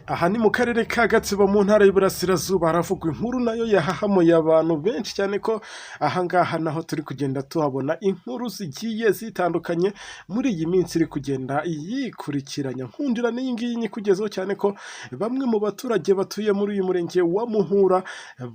Aha ni mu karere ka Gatsibo mu ntara y'Iburasirazuba haravugwa inkuru nayo yahahamuye abantu benshi cyane ko aha ngaha naho turi kugenda tuhabona inkuru zigiye zitandukanye muri iyi minsi iri kugenda yikurikiranya. Nkundira n'iyi ngiyi nyikugezeho cyane ko bamwe mu baturage batuye muri uyu murenge wa Muhura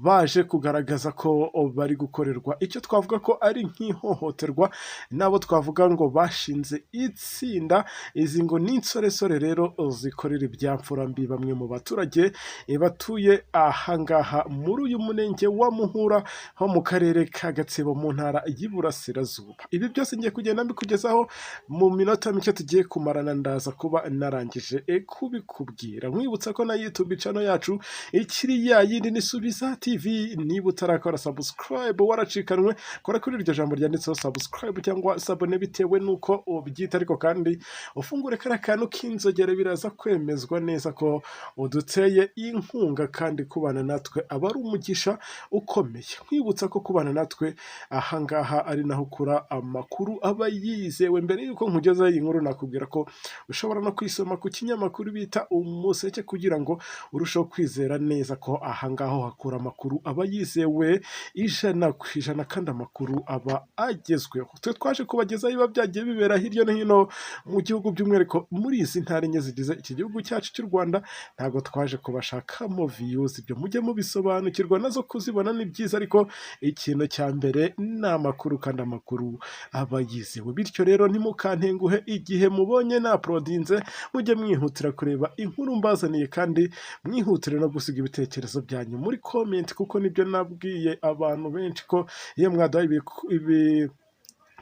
baje kugaragaza ko bari gukorerwa icyo twavuga ko ari nk'ihohoterwa, nabo twavuga ngo bashinze itsinda, izi ngo ni insoresore rero zikorera ibyamfura mbi bamwe mu baturage batuye aha ngaha muri uyu murenge wa Muhura ho mu karere ka Gatsibo mu ntara y'Iburasirazuba. Ibi byose ngiye kugenda mbikugezaho mu minota mike tugiye kumarana, ndaza kuba narangije kubikubwira. Nkwibutsa ko na YouTube channel yacu ikiri ya yindi ni Subiza TV, niba utarakora subscribe waracikanwe, kora kuri iryo jambo ryanditseho subscribe cyangwa sabone bitewe nuko ubyita, ariko kandi ufungure kara kantu k'inzogera biraza kwemezwa neza ko uduteye inkunga, kandi kubana natwe aba ari umugisha ukomeye. Nkwibutsa ko kubana natwe aha ngaha ari naho ukura amakuru aba yizewe. Mbere yuko nkugezaho iyi nkuru nakubwira ko ushobora no kwisoma ku kinyamakuru bita Umuseke kugira ngo urusheho kwizera neza ko aha ngaho hakura amakuru aba yizewe ijana ku ijana, kandi amakuru aba agezweho. Twe twaje kubagezaho biba byagiye bibera hirya no hino mu gihugu, by'umwihariko muri izi ntara enye zigize iki gihugu cyacu cy'u Rwanda. Ntabwo twaje kubashakamo views, ibyo mujye mubisobanukirwa, nazo kuzibona ni byiza, ariko ikintu cya mbere ni amakuru, kandi amakuru aba yizewe. Bityo rero ntimukantenguhe igihe mubonye na uploadinze, mujye mwihutira kureba inkuru mbazaniye, kandi mwihutire no gusiga ibitekerezo byanyu muri comment, kuko nibyo nabwiye abantu benshi ko iyo mwadaye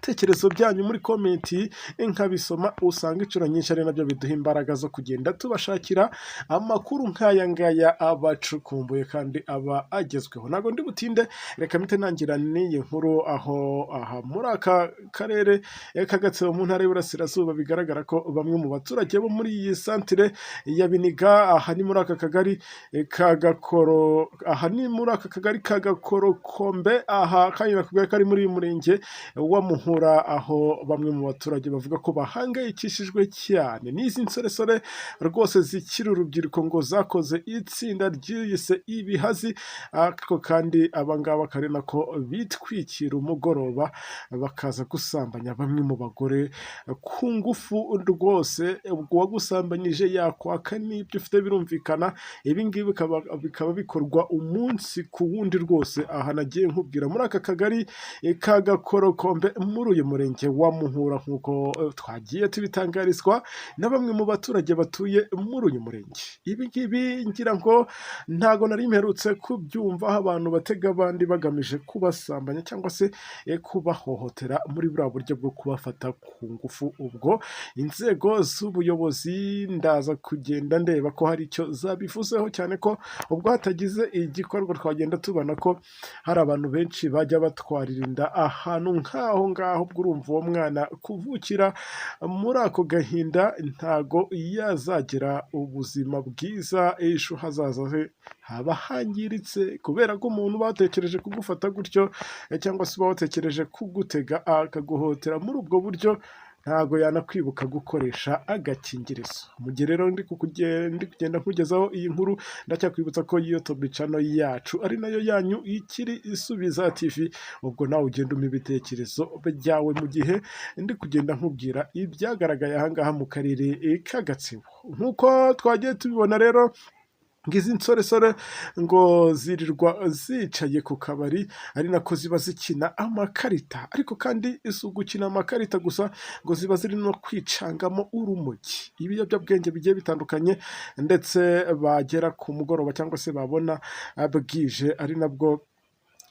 ibitekerezo byanyu muri komenti nkabisoma, usanga inshuro nyinshi ari nabyo biduha imbaraga zo kugenda tubashakira amakuru nk'aya ngaya abacukumbuye kandi aba agezweho. Ntabwo ndi butinde, reka mpite ntangira n'iyi nkuru. Aha muri aka karere ka Gatsibo mu ntara y'Iburasirazuba bigaragara ko bamwe mu baturage bo muri iyi santire ya Biniga, aha ni muri aka kagari ka Gakoro, Kombe, aha kandi nakubwira ko ari muri uyu murenge wa Muhura, aho bamwe mu baturage bavuga ko bahangayikishijwe cyane n'izi nsoresore rwose zikiri urubyiruko, ngo zakoze itsinda ryiyise Ibihazi, ariko kandi abangaba kare nako bitwikira umugoroba bakaza gusambanya bamwe mu bagore ku ngufu. Rwose uwagusambanyije yakwaka n'ibyo ufite, birumvikana. Ibi ngibi bikaba bikorwa umunsi ku wundi. Rwose aha nagiye nkubwira muri aka kagari ka Gakoro, Kombe, muri uyu murenge wa Muhura, nk'uko twagiye tubitangarizwa na bamwe mu baturage batuye muri uyu murenge. Ibi ngibi ngira ngo ntago nari mperutse kubyumva, aho abantu batega abandi bagamije kubasambanya cyangwa se kubahohotera muri buriya buryo bwo kubafata ku ngufu. Ubwo inzego z'ubuyobozi ndaza kugenda ndeba ko hari icyo zabivuzeho, cyane ko ubwo hatagize igikorwa twagenda tubona ko hari abantu benshi bajya batwarira inda ahantu nk'aho ngaho. Ubwo urumva uwo mwana kuvukira muri ako gahinda ntago yazagira ubuzima bwiza, ejo hazaza he haba hangiritse, kubera ko umuntu batekereje kugufata gutyo cyangwa se batekereje kugutega akaguhotera muri ubwo buryo, ntago yanakwibuka gukoresha agakingirizo. Mu gihe rero ndi kugenda nkugezaho iyi nkuru, ndacyakwibutsa ko YouTube channel yacu ari nayo yanyu ikiri Isubiza TV. Ubwo nawe ugenda umpa ibitekerezo byawe mu gihe ndi kugenda nkubwira ibyagaragaye aha ngaha mu karere ka Gatsibo. Nk'uko twagiye tubibona rero, ngizi nsoresore ngo zirirwa zicaye ku kabari, ari nako ziba zikina amakarita, ariko kandi si ugukina amakarita gusa, ngo ziba ziri no kwicangamo urumogi, ibiyobyabwenge bigiye bitandukanye, ndetse bagera ku mugoroba cyangwa se babona bwije, ari nabwo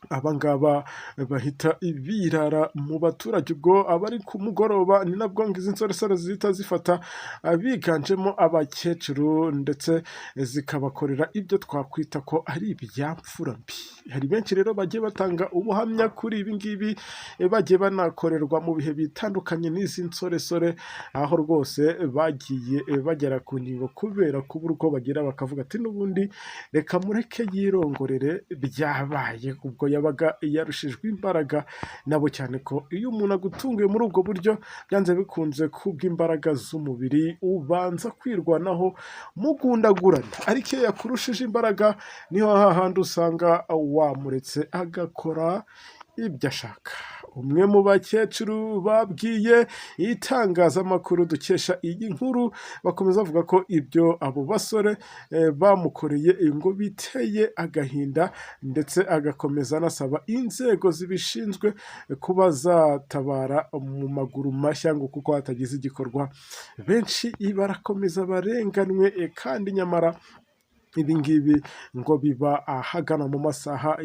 abangaba bahita birara mu baturage. Ubwo abari ku mugoroba ni nabwo ngo izi nsoresore zihita zifata biganjemo abakecuru, ndetse zikabakorera ibyo twakwita ko ari ibyamfura mbi. Hari benshi rero bagiye batanga ubuhamya kuri ibi ngibi, bagiye banakorerwa mu bihe bitandukanye n'izi nsoresore, aho rwose bagiye bagera ku ngingo kubera kubura uko bagira, bakavuga ati n'ubundi reka mureke yirongorere, byabaye ubwo yabaga yarushijwe imbaraga nabo, cyane ko iyo umuntu agutunguye muri ubwo buryo byanze bikunze kubw'imbaraga z'umubiri ubanza kwirwanaho mugundagurana, ariko iyo yakurushije imbaraga niho hahandi usanga wamuretse agakora ibyo ashaka. Umwe mu bakecuru babwiye itangazamakuru dukesha iyi nkuru bakomeza bavuga ko ibyo abo basore bamukoreye ngo biteye agahinda, ndetse agakomeza anasaba inzego zibishinzwe kuba zatabara mu maguru mashya ngo kuko hatagize igikorwa benshi barakomeza barenganwe, kandi nyamara ibi ngibi ngo biba ahagana mu masaha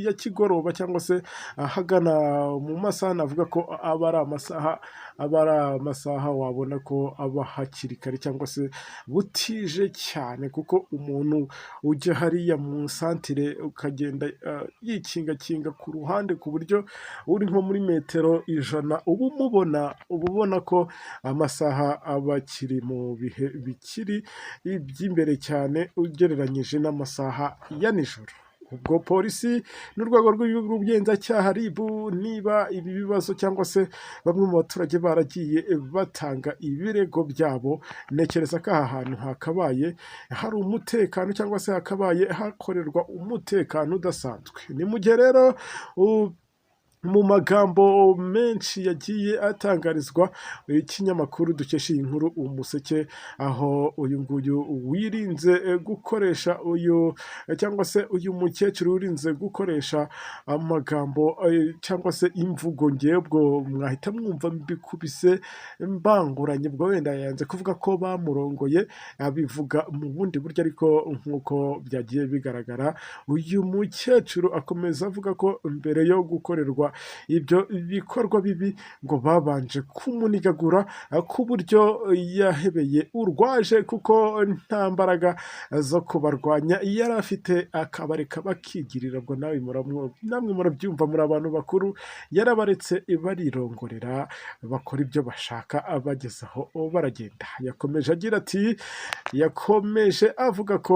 ya kigoroba, cyangwa se ahagana mu masaha navuga ko aba ari amasaha wabona ko aba hakiri kare cyangwa se butije cyane, kuko umuntu ujya hariya mu santire ukagenda yikingakinga ku ruhande ku buryo uri nko muri metero 100 uba ubona ko amasaha aba akiri mu bihe bikiri iby'imbere cyane ugereranyije n'amasaha ya nijoro. Ubwo polisi n'urwego rw'ubugenzacyaha RIB niba ibi bibazo cyangwa se bamwe mu baturage baragiye batanga ibirego byabo, ntekereza ko aha hantu hakabaye hari umutekano cyangwa se hakabaye hakorerwa umutekano udasanzwe. Ni mu gihe rero mu magambo menshi yagiye atangarizwa ikinyamakuru dukesha iyi nkuru Umuseke, aho uyu nguyu wirinze gukoresha cyangwa se uyu mukecuru wirinze gukoresha amagambo cyangwa se imvugo ngebwo mwahita mwumva mbikubise mbanguranye, ubwo wenda yanze kuvuga ko bamurongoye, abivuga mu bundi buryo, ariko nk'uko byagiye bigaragara uyu mukecuru akomeza avuga ko mbere yo gukorerwa ibyo bikorwa bibi ngo babanje kumunigagura ku buryo yahebeye urwaje, kuko nta mbaraga zo kubarwanya yari afite, akabareka bakigirira. Ubwo namwe murabyumva, muri abantu bakuru, yarabaretse barirongorera bakora ibyo bashaka, bagezaho baragenda. Yakomeje avuga ko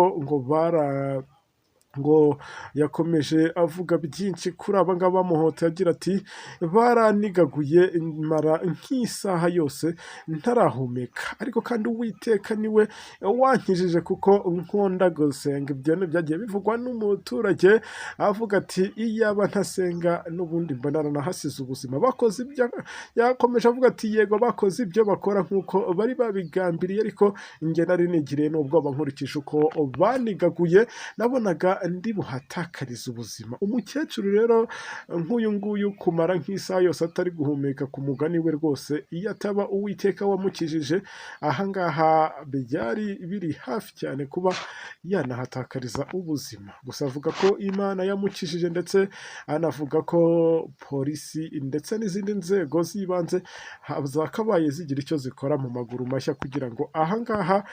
yakomeje avuga byinshi kuri aba ngaba bamuhohoteye, agira ati baranigaguye mara nk'isaha yose ntarahumeka, ariko kandi Uwiteka niwe wankijije kuko nkunda gusenga. Ibyo byagiye bivugwa n'umuturage avuga ati iyaba ntasenga n'ubundi mba naranahasize ubuzima. Bakoze ibyo, yakomeje avuga ati yego bakoze ibyo bakora nk'uko bari babigambiriye, ariko njye nari nigiriye n'ubwoba nkurikije uko banigaguye, nabonaga ndi buhatakariza ubuzima. Umukecuru rero nk'uyu nguyu kumara nk'isaha yose atari guhumeka, ku mugani we rwose iyo ataba Uwiteka wamukijije, ahangaha byari biri hafi cyane kuba yanahatakariza ubuzima. Gusa avuga ko Imana yamukijije, ndetse anavuga ko polisi ndetse n'izindi nzego z'ibanze zakabaye zigira icyo zikora mu maguru mashya kugira ngo ahangaha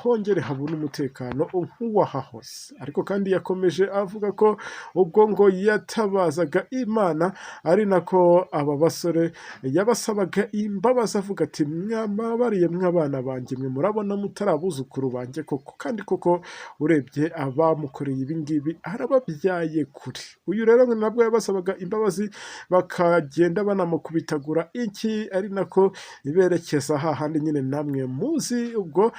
hongere habone umutekano nk'uwahahoze. Ariko kandi yakomeje avuga ko ubwo ngo yatabazaga Imana ari nako aba basore yabasabaga imbabazi, avuga ati mwabariye mw'abana banjye, mwe murabona mutari abuzukuru banjye koko, kandi koko urebye abamukoreye ibi ngibi arababyaye kure. Uyu rero nabwo yabasabaga imbabazi, bakagenda banamukubitagura iki, ari nako berekeza hahandi nyine namwe muzi, ubwo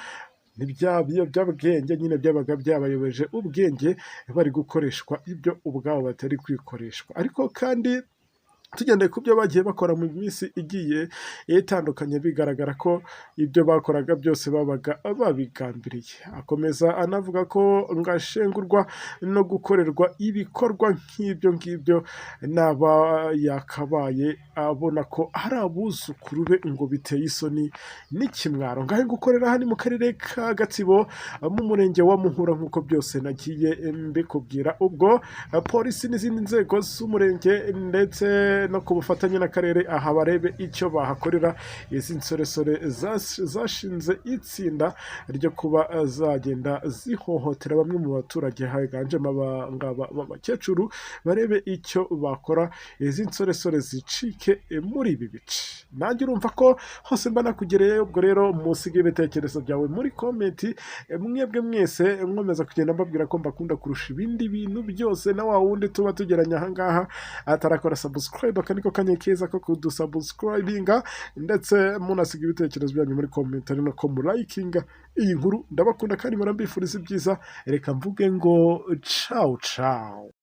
ni bya biyobyabwenge nyine byabaga byabayobeje ubwenge, bari gukoreshwa ibyo ubwabo batari kwikoreshwa. Ariko kandi tugendeye ku byo bagiye bakora mu minsi igiye itandukanye, bigaragara ko ibyo bakoraga byose babaga babigambiriye. Akomeza anavuga ko ngashengurwa no gukorerwa ibikorwa nk'ibyo ngibyo naba yakabaye abona ko ari abuzukuru be ngo biteye isoni n'ikimwaro. Ngahe gukorera hano mu karere ka Gatsibo mu murenge wa Muhura, nk'uko byose nagiye mbikubwira. Ubwo polisi n'izindi nzego z'umurenge ndetse ndetse no ku bufatanye n'akarere aha barebe icyo bahakorera izi nsoresore zashinze itsinda ryo kuba zagenda zihohotera bamwe mu baturage higanjemo abakecuru barebe icyo bakora izi nsoresore zicike muri ibi bice. Nanjye urumva ko hose mba nakugereye, ubwo rero musige ibitekerezo byawe muri komenti, mwebwe mwese nkomeza kugenda mbabwira ko mbakunda kurusha ibindi bintu byose, na wa wundi tuba tugeranya ahangaha atarakora subscribe, aka niko kanya keza ko kudusubscribinga, ndetse munasiga ibitekerezo byanyu muri komenti ari nako murayikinga iyi nkuru. Ndabakunda kandi murambifuriza ibyiza, reka mvuge ngo ciao ciao.